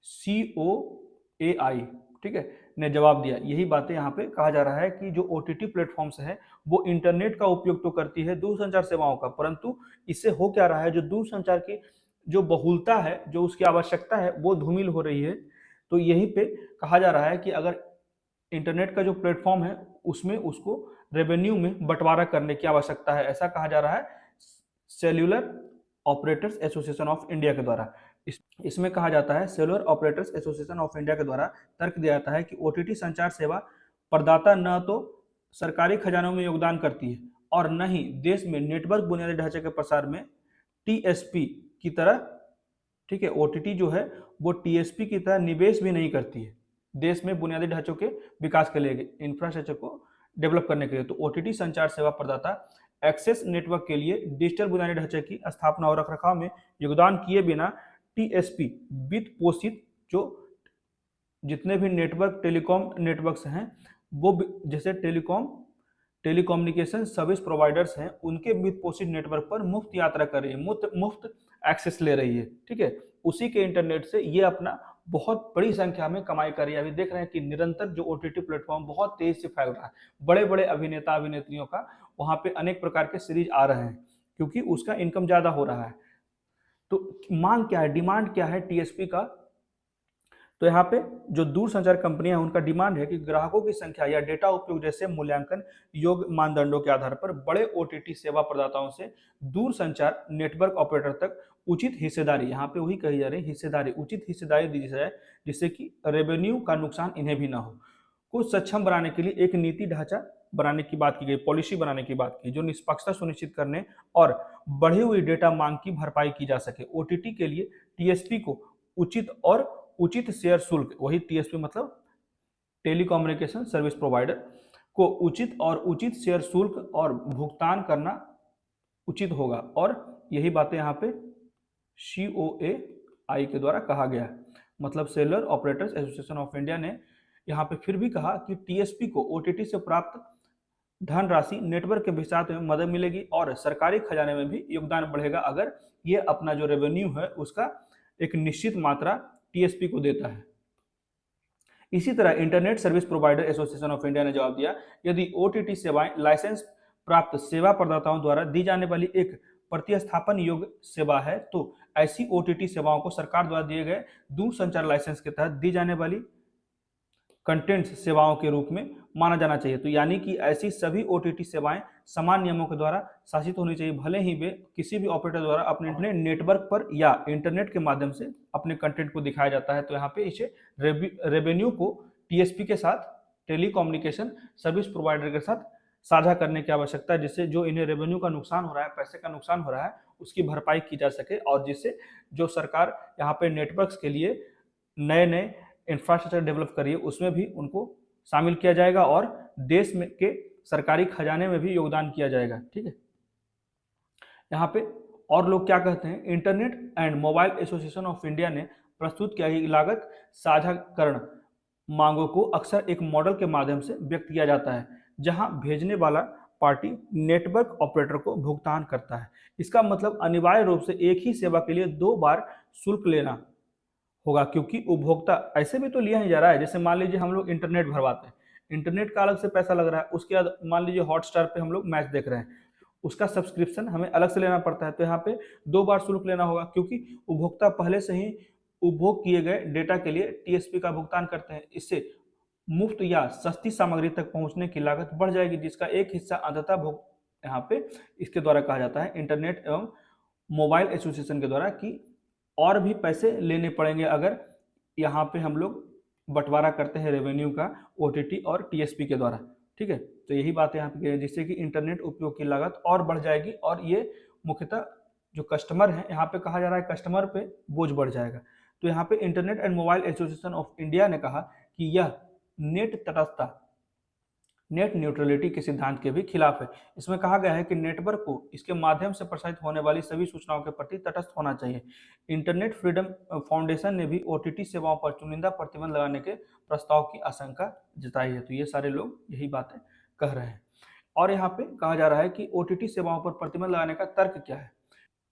COAI, ठीक है, ने जवाब दिया। यही बातें यहाँ पे कहा जा रहा है कि जो ओटीटी प्लेटफॉर्म्स है वो इंटरनेट का उपयोग तो करती है दूरसंचार सेवाओं का, परंतु इससे हो क्या रहा है, जो दूरसंचार की जो बहुलता है, जो उसकी आवश्यकता है वो धूमिल हो रही है। तो यहीं पे कहा जा रहा है कि अगर इंटरनेट का जो प्लेटफॉर्म है उसमें उसको रेवेन्यू में बंटवारा करने की आवश्यकता है, ऐसा कहा जा रहा है cellular operators association of India के द्वारा। इसमें कहा जाता है cellular operators association of India के द्वारा तर्क दिया जाता है कि ओटीटी संचार सेवा प्रदाता न तो सरकारी खजानों में योगदान करती है और न ही देश में नेटवर्क बुनियादी ढांचे के प्रसार में टीएसपी की तरह, ठीक है, ओटीटी जो है वो टीएसपी की तरह निवेश भी नहीं करती है देश में बुनियादी ढांचों के विकास के लिए, इंफ्रास्ट्रक्चर को डेवलप करने के लिए। तो ओटीटी संचार सेवा प्रदाता एक्सेस नेटवर्क के लिए डिजिटल बुनियादी ढांचे की स्थापना और रखरखाव में योगदान किए बिना टीएसपी वित्त पोषित जो जितने भी नेटवर्क टेलीकॉम नेटवर्क्स हैं वो जैसे टेलीकम्युनिकेशन सर्विस प्रोवाइडर्स हैं उनके वित्त पोषित नेटवर्क पर मुफ्त यात्रा कर रही है, मुफ्त एक्सेस ले रही है, ठीक है, उसी के इंटरनेट से ये अपना बहुत बड़ी संख्या में कमाई कर रही है। अभी देख रहे हैं कि निरंतर जो ओटीटी प्लेटफॉर्म बहुत तेज से फैल रहा है, बड़े बड़े अभिनेता अभिनेत्रियों का वहां पे अनेक प्रकार के सीरीज आ रहे हैं क्योंकि उसका इनकम ज्यादा हो रहा है। तो मांग क्या है, डिमांड क्या है टीएसपी का, तो यहाँ पे जो दूरसंचार कंपनियां हैं उनका डिमांड है कि ग्राहकों की संख्या या डेटा उपयोग जैसे मूल्यांकन योग्य मानदंडों के आधार पर बड़े ओटीटी सेवा प्रदाताओं से दूरसंचार नेटवर्क ऑपरेटर तक उचित हिस्सेदारी, यहाँ पे वही कही जा रही हिस्सेदारी, उचित हिस्सेदारी दी जाए जिससे कि रेवेन्यू का नुकसान इन्हें भी ना हो। को सक्षम बनाने के लिए एक नीति ढांचा बनाने की बात की गई, पॉलिसी बनाने की बात की जो निष्पक्षता सुनिश्चित करने और बढ़ी हुई डेटा मांग की भरपाई की जा सके। ओटीटी के लिए टीएसपी को उचित शेयर शुल्क, वही टीएसपी मतलब टेलीकम्युनिकेशन सर्विस प्रोवाइडर को उचित शेयर शुल्क और भुगतान करना उचित होगा। और यही बातें यहाँ पे COAI के द्वारा कहा गया है, मतलब cellular operators association of India ने यहाँ पे फिर भी कहा कि टीएसपी को ओटीटी से प्राप्त धनराशि नेटवर्क के विकास में मदद मिलेगी और सरकारी खजाने में भी योगदान बढ़ेगा अगर ये अपना जो रेवेन्यू है उसका एक निश्चित मात्रा टीएसपी को देता है। इसी तरह internet service provider association of India ने जवाब दिया, यदि ओटीटी सेवाएं लाइसेंस प्राप्त सेवा प्रदाताओं द्वारा दी जाने वाली एक प्रतिस्थापन योग्य सेवा है तो ऐसी ओटीटी सेवाओं को सरकार द्वारा दिए गए दूरसंचार लाइसेंस के तहत दी जाने वाली कंटेंट्स सेवाओं के रूप में माना जाना चाहिए। तो यानी कि ऐसी सभी ओटीटी सेवाएं समान नियमों के द्वारा शासित होनी चाहिए, भले ही वे किसी भी ऑपरेटर द्वारा अपने नेटवर्क पर या इंटरनेट के माध्यम से अपने कंटेंट को दिखाया जाता है। तो यहाँ पे इसे रेवेन्यू को टीएसपी के साथ, टेलीकम्युनिकेशन सर्विस प्रोवाइडर के साथ साझा करने की आवश्यकता है, जिससे जो इन्हें रेवेन्यू का नुकसान हो रहा है, पैसे का नुकसान हो रहा है, उसकी भरपाई की जा सके, और जिससे जो सरकार यहाँ पे नेटवर्क्स के लिए नए नए इंफ्रास्ट्रक्चर डेवलप करिए उसमें भी उनको शामिल किया जाएगा और देश में के सरकारी खजाने में भी योगदान किया जाएगा। ठीक है, यहाँ पे और लोग क्या कहते हैं, internet and mobile association of India ने प्रस्तुत किया कि लागत साझाकरण मांगों को अक्सर एक मॉडल के माध्यम से व्यक्त किया जाता है जहां भेजने वाला पार्टी नेटवर्क ऑपरेटर को भुगतान करता है। इसका मतलब अनिवार्य रूप से एक ही सेवा के लिए 2 बार शुल्क लेना होगा, क्योंकि उपभोक्ता ऐसे भी तो लिया ही जा रहा है। जैसे मान लीजिए हम लोग इंटरनेट भरवाते हैं, इंटरनेट का अलग से पैसा लग रहा है, उसके बाद मान लीजिए हॉटस्टार पे हम लोग मैच देख रहे हैं, उसका सब्सक्रिप्शन हमें अलग से लेना पड़ता है, तो यहाँ पे 2 बार शुल्क लेना होगा, क्योंकि उपभोक्ता पहले से ही उपभोग किए गए डेटा के लिए टीएसपी का भुगतान करते हैं। इससे मुफ्त या सस्ती सामग्री तक पहुंचने की लागत बढ़ जाएगी, जिसका एक हिस्सा अंततः भुग यहाँ पे इसके द्वारा कहा जाता है इंटरनेट एवं मोबाइल एसोसिएशन के द्वारा कि और भी पैसे लेने पड़ेंगे अगर यहाँ पे हम लोग बंटवारा करते हैं रेवेन्यू का ओटीटी और टीएसपी के द्वारा। ठीक है, तो यही बात यहाँ पे जिससे कि इंटरनेट उपयोग की लागत और बढ़ जाएगी और ये मुख्यतः जो कस्टमर है, यहाँ पे कहा जा रहा है कस्टमर पे बोझ बढ़ जाएगा। तो यहाँ पे internet and mobile association of India ने कहा कि यह नेट तटस्थता, नेट न्यूट्रलिटी के सिद्धांत के भी खिलाफ है। इसमें कहा गया है कि नेटवर्क को इसके माध्यम से प्रसारित होने वाली सभी सूचनाओं के प्रति तटस्थ होना चाहिए। इंटरनेट फ्रीडम फाउंडेशन ने भी ओटीटी सेवाओं पर चुनिंदा प्रतिबंध लगाने के प्रस्ताव की आशंका जताई है। तो ये सारे लोग यही बातें कह रहे हैं। और यहाँ पे कहा जा रहा है कि ओटीटी सेवाओं पर प्रतिबंध लगाने का तर्क क्या है।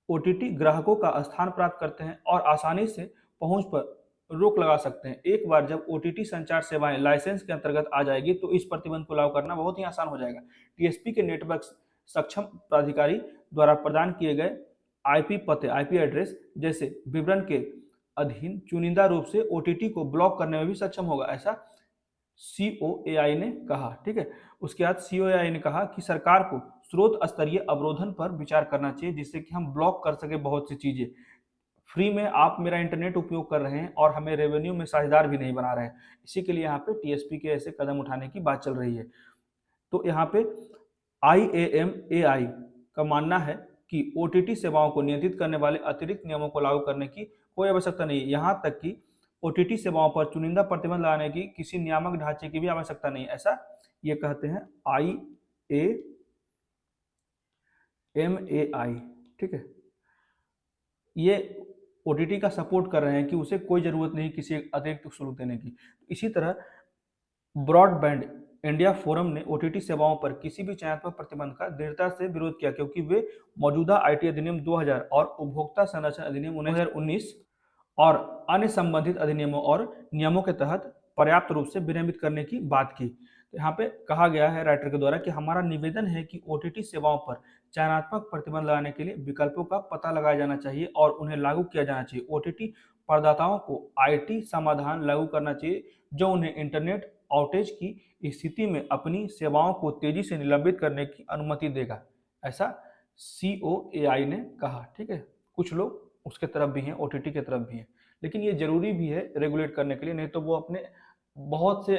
ओटीटी ग्राहकों का स्थान प्राप्त करते हैं और आसानी से पहुंच पर रोक लगा सकते हैं। एक बार जब ओटीटी संचार सेवाएं लाइसेंस के अंतर्गत आ जाएगी तो इस प्रतिबंध को लागू करना बहुत ही आसान हो जाएगा। टीएसपी के नेटवर्क सक्षम प्राधिकारी द्वारा प्रदान किए गए आईपी पते, आईपी एड्रेस जैसे विवरण के अधीन चुनिंदा रूप से ओटीटी को ब्लॉक करने में भी सक्षम होगा, ऐसा सीओएआई ने कहा। ठीक है, उसके बाद सीओएआई ने कहा कि सरकार को स्रोत स्तरीय अवरोधन पर विचार करना चाहिए, जिससे कि हम ब्लॉक कर सके बहुत सी चीजें। फ्री में आप मेरा इंटरनेट उपयोग कर रहे हैं और हमें रेवेन्यू में साझेदार भी नहीं बना रहे हैं, इसी के लिए यहाँ पे टीएसपी के ऐसे कदम उठाने की बात चल रही है। तो यहाँ पे IAMAI का मानना है कि ओटीटी सेवाओं को नियंत्रित करने वाले अतिरिक्त नियमों को लागू करने की कोई आवश्यकता नहीं है। यहाँ तक कि ओटीटी सेवाओं पर चुनिंदा प्रतिबंध लगाने की किसी नियामक ढांचे की भी आवश्यकता नहीं है, ऐसा ये कहते हैं IAMAI। ठीक है, ये ओटीटी का सपोर्ट कर रहे हैं कि उसे कोई जरूरत नहीं किसी अतिरिक्त शुल्क देने की। इसी तरह ब्रॉडबैंड इंडिया फोरम ने ओटीटी सेवाओं पर किसी भी चयनात्मक प्रतिबंध का दृढ़ता से विरोध किया, क्योंकि वे मौजूदा आईटी अधिनियम 2000 और उपभोक्ता संरक्षण अधिनियम 2019 और अन्य संबंधित अधिनियमों और नियमों के तहत पर्याप्त रूप से विनियमित करने की बात की। तो यहाँ पे कहा गया है राइटर के द्वारा कि हमारा निवेदन है कि ओटीटी सेवाओं पर चयनात्मक प्रतिबंध लगाने के लिए विकल्पों का पता लगाया जाना चाहिए और उन्हें लागू किया जाना चाहिए। ओटीटी प्रदाताओं को आईटी समाधान लागू करना चाहिए जो उन्हें इंटरनेट आउटेज की स्थिति में अपनी सेवाओं को तेजी से निलंबित करने की अनुमति देगा, ऐसा सीओएआई ने कहा। ठीक है, कुछ लोग उसके तरफ भी हैं, ओटीटी के तरफ भी हैं, लेकिन ये जरूरी भी है रेगुलेट करने के लिए, नहीं तो वो अपने बहुत से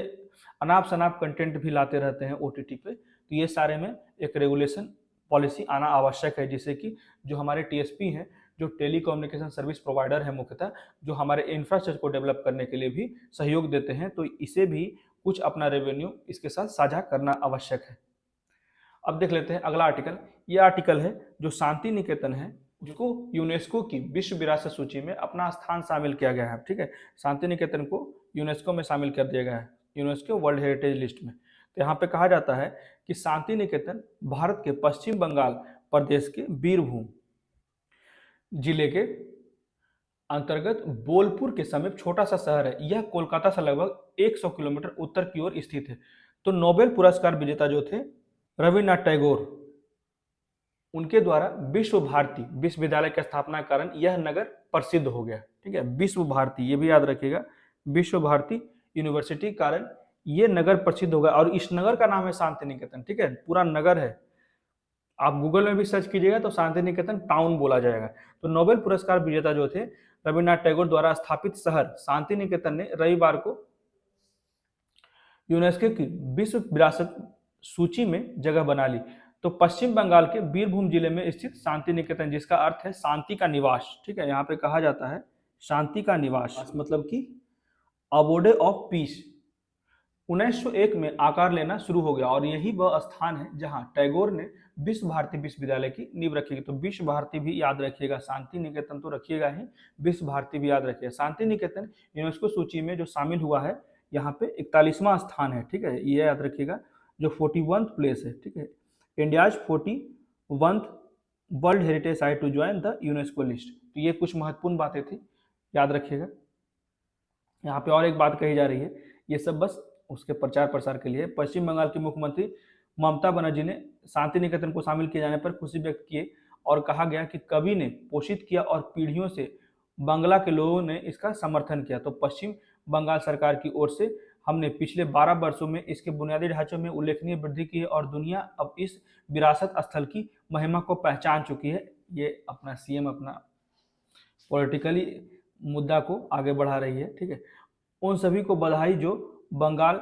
अनाप शनाप कंटेंट भी लाते रहते हैं ओटीटी पे। तो ये सारे में एक रेगुलेशन पॉलिसी आना आवश्यक है, जिससे कि जो हमारे टीएसपी हैं, जो टेलीकम्युनिकेशन सर्विस प्रोवाइडर है मुख्यतः, जो हमारे इंफ्रास्ट्रक्चर को डेवलप करने के लिए भी सहयोग देते हैं, तो इसे भी कुछ अपना रेवेन्यू इसके साथ साझा करना आवश्यक है। अब देख लेते हैं अगला आर्टिकल। ये आर्टिकल है जो शांति निकेतन है, जिसको यूनेस्को की विश्व विरासत सूची में अपना स्थान शामिल किया गया है। ठीक है, शांति निकेतन को यूनेस्को में शामिल कर दिया गया है, यूनेस्को वर्ल्ड हेरिटेज लिस्ट में। तो यहाँ पे कहा जाता है कि शांति निकेतन भारत के पश्चिम बंगाल प्रदेश के बीरभूम जिले के अंतर्गत बोलपुर के समीप छोटा सा शहर है। यह कोलकाता से लगभग 100 किलोमीटर उत्तर की ओर स्थित है। तो नोबेल पुरस्कार विजेता जो थे रविन्द्रनाथ टैगोर, उनके द्वारा विश्व भारती विश्वविद्यालय की स्थापना के कारण यह नगर प्रसिद्ध हो गया। ठीक है, विश्व भारती, ये भी याद रखिएगा, विश्व भारती यूनिवर्सिटी के कारण ये नगर प्रसिद्ध हो गया और इस नगर का नाम है शांति निकेतन। ठीक है, पूरा नगर है, आप गूगल में भी सर्च कीजिएगा तो शांति निकेतन टाउन बोला जाएगा। तो नोबेल पुरस्कार विजेता जो थे रविन्द्रनाथ टैगोर द्वारा स्थापित शहर शांति निकेतन ने रविवार को यूनेस्को की विश्व विरासत सूची में जगह बना ली। तो पश्चिम बंगाल के बीरभूम जिले में स्थित शांति निकेतन, जिसका अर्थ है शांति का निवास, ठीक है, यहाँ पे कहा जाता है शांति का निवास, मतलब कि अबोडे ऑफ पीस, 1901 में आकार लेना शुरू हो गया। और यही वह स्थान है जहां टैगोर ने विश्व भारती विश्वविद्यालय की नींव रखी। तो विश्व भारती भी याद रखिएगा, शांति निकेतन तो रखिएगा ही, विश्व भारती भी याद रखिएगा। शांति निकेतन यूनेस्को सूची में जो शामिल हुआ है, यहाँ पे 41वां स्थान है, ठीक है, ये याद रखिएगा, जो 41th प्लेस है, ठीक है। India's 41th world heritage site to join the UNESCO list. तो ये कुछ महत्वपूर्ण बातें थी, याद रखिएगा। यहाँ पे और एक बात कही जा रही है, ये सब बस उसके प्रचार प्रसार के लिए। पश्चिम बंगाल की मुख्यमंत्री ममता बनर्जी ने शांति निकेतन को शामिल किए जाने पर खुशी व्यक्त की और कहा गया कि कवि ने पोषित किया और पीढ़ियों से बांग्ला के लोगों ने इसका समर्थन किया। तो पश्चिम बंगाल सरकार की ओर से हमने पिछले 12 वर्षों में इसके बुनियादी ढांचों में उल्लेखनीय वृद्धि की है और दुनिया अब इस विरासत स्थल की महिमा को पहचान चुकी है। ये अपना सीएम अपना पॉलिटिकली मुद्दा को आगे बढ़ा रही है, ठीक है। उन सभी को बधाई जो बंगाल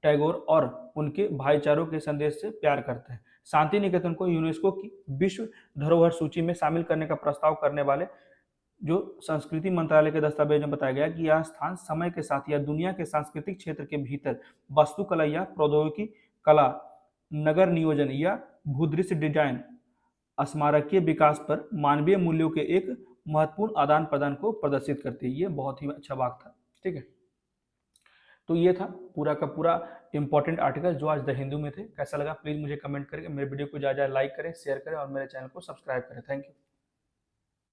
टैगोर और उनके भाईचारों के संदेश से प्यार करते हैं। शांति निकेतन को यूनेस्को की विश्व धरोहर सूची में शामिल करने का प्रस्ताव करने वाले जो संस्कृति मंत्रालय के दस्तावेज में बताया गया कि यह स्थान समय के साथ या दुनिया के सांस्कृतिक क्षेत्र के भीतर वास्तुकला या प्रौद्योगिकी कला, नगर नियोजन या भूदृश्य डिजाइन, स्मारकीय विकास पर मानवीय मूल्यों के एक महत्वपूर्ण आदान प्रदान को प्रदर्शित करती है। ये बहुत ही अच्छा बात था, ठीक है। तो ये था पूरा का पूरा इंपॉर्टेंट आर्टिकल जो आज द हिंदू में थे। कैसा लगा प्लीज मुझे कमेंट करके, मेरे वीडियो को ज़्यादा लाइक करें, शेयर करें और मेरे चैनल को सब्सक्राइब करें। Thank you.